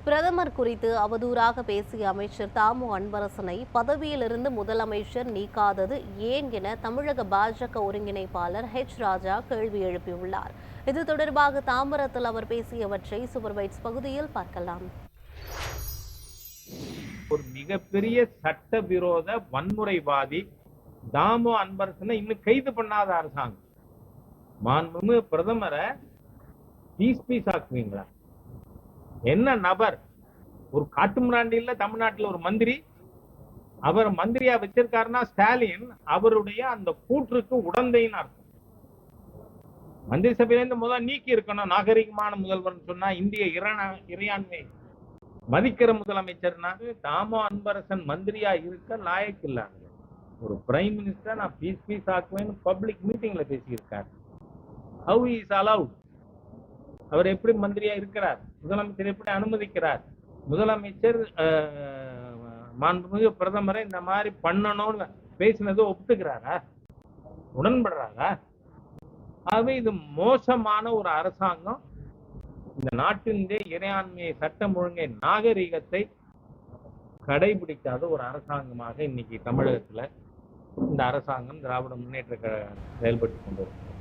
பிரதமர் குறித்து அவதூறாக பேசிய அமைச்சர் தாமு அன்பரசனை பதவியிலிருந்து முதலமைச்சர் நீக்காதது ஏன் என தமிழக பாஜக ஒருங்கிணைப்பாளர் ராஜா கேள்வி எழுப்பியுள்ளார். இது தொடர்பாக தாம்பரத்தில் அவர் பேசியவற்றை சூப்பர்வைட்ஸ் பகுதியில் பார்க்கலாம். ஒரு மிகப்பெரிய சட்டவிரோத வன்முறைவாதி தாமு அன்பரசனை இன்னும் கைது பண்ணாத அரசாங்கம். மாண்புமிகு பிரதமரை பீஸ் ஆக்குவீங்களா? என்ன நபர்? ஒரு காட்டுமிராண்டி இல்ல தமிழ்நாட்டில் ஒரு மந்திரி, அவர் மந்திரியா வச்சிருக்காருன்னா ஸ்டாலின் அவருடைய அந்த கூற்றுக்கு உடந்தைன்னு அர்த்தம். மந்திரி சபையிலிருந்து முதல் நீக்கி இருக்கணும். நாகரிகமான முதல்வர் சொன்னா இந்திய இறையாண்மை மதிக்கிற முதலமைச்சர்னால தாமோ அன்பரசன் மந்திரியா இருக்க லாயக்கு இல்ல. ஒரு பிரைம் மினிஸ்டர் நான் பீஸ் ஆக்குவேன்னு பப்ளிக் மீட்டிங்ல பேசியிருக்காரு. How is allowed? அவர் எப்படி மந்திரியா இருக்கிறார்? முதலமைச்சர் எப்படி அனுமதிக்கிறார்? முதலமைச்சர் மாண்புமிகு பிரதமரை இந்த மாதிரி பண்ணணும்னு பேசினது ஒப்புக்கிறாரா? உடன்படுறாரா? ஆகவே இது மோசமான ஒரு அரசாங்கம். இந்த நாட்டினுடைய இறையாண்மையை, சட்டம் ஒழுங்கை, நாகரிகத்தை கடைபிடிக்காத ஒரு அரசாங்கமாக இன்னைக்கு தமிழகத்துல இந்த அரசாங்கம் திராவிட முன்னேற்ற செயல்பட்டு கொண்டிருக்கு.